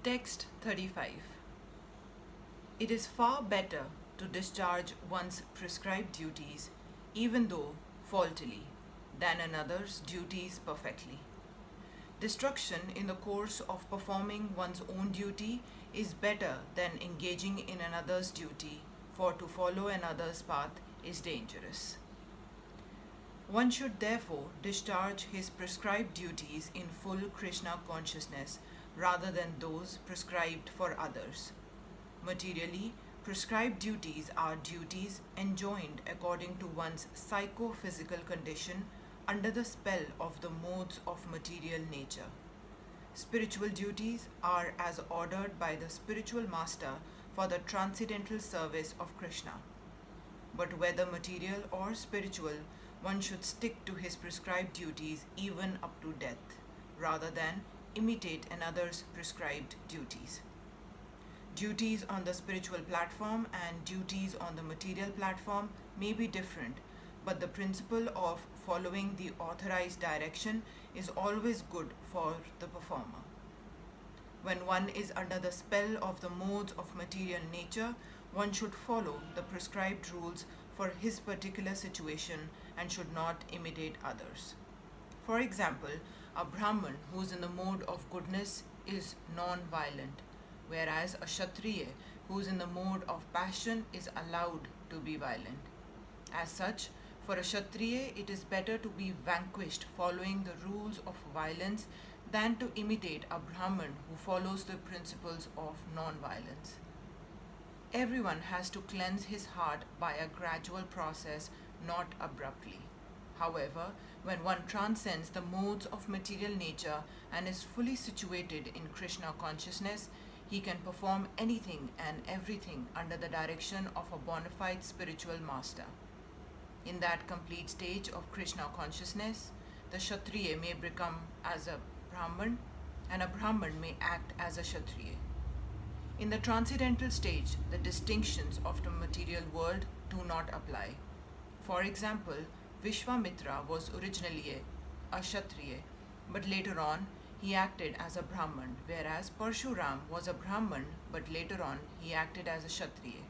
Text 35. It is far better to discharge one's prescribed duties, even though faultily, than another's duties perfectly. Destruction in the course of performing one's own duty is better than engaging in another's duty, for to follow another's path is dangerous. One should therefore discharge his prescribed duties in full Krishna consciousness rather than those prescribed for others. Materially, prescribed duties are duties enjoined according to one's psychophysical condition under the spell of the modes of material nature. Spiritual duties are as ordered by the spiritual master for the transcendental service of Krishna. But whether material or spiritual, one should stick to his prescribed duties even up to death, rather than imitate another's prescribed duties. Duties on the spiritual platform and duties on the material platform may be different, but the principle of following the authorized direction is always good for the performer. When one is under the spell of the modes of material nature, one should follow the prescribed rules for his particular situation and should not imitate others. For example, a Brahman who is in the mode of goodness is non-violent, whereas a Kshatriya who is in the mode of passion is allowed to be violent. As such, for a Kshatriya it is better to be vanquished following the rules of violence than to imitate a Brahman who follows the principles of non-violence. Everyone has to cleanse his heart by a gradual process, not abruptly. However, when one transcends the modes of material nature and is fully situated in Krishna consciousness, he can perform anything and everything under the direction of a bona fide spiritual master. In that complete stage of Krishna consciousness, the Kshatriya may become as a Brahman and a Brahman may act as a Kshatriya. In the transcendental stage, the distinctions of the material world do not apply. For example, Vishwamitra was originally a Kshatriya, but later on he acted as a Brahman, whereas Parshuram was a Brahman, but later on he acted as a Kshatriya.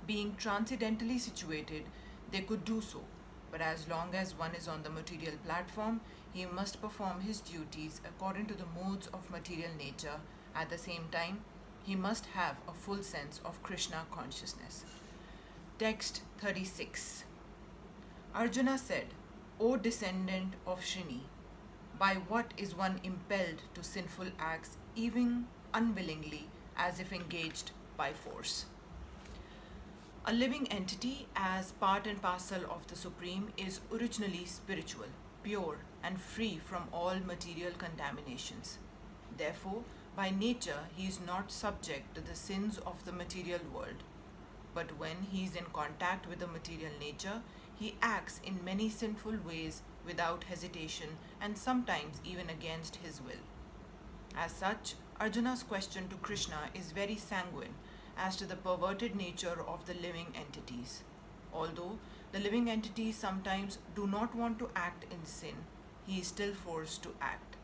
Being transcendentally situated, they could do so, but as long as one is on the material platform, he must perform his duties according to the modes of material nature. At the same time, he must have a full sense of Krishna consciousness. Text 36. Arjuna said, O descendant of Shrini, by what is one impelled to sinful acts even unwillingly as if engaged by force? A living entity as part and parcel of the Supreme is originally spiritual, pure and free from all material contaminations. Therefore, by nature he is not subject to the sins of the material world. But when he is in contact with the material nature, he acts in many sinful ways without hesitation and sometimes even against his will. As such, Arjuna's question to Krishna is very sanguine as to the perverted nature of the living entities. Although the living entities sometimes do not want to act in sin, he is still forced to act.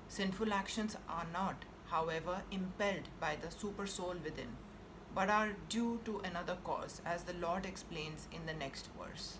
Sinful actions are not, however, impelled by the super soul within, but are due to another cause, as the Lord explains in the next verse.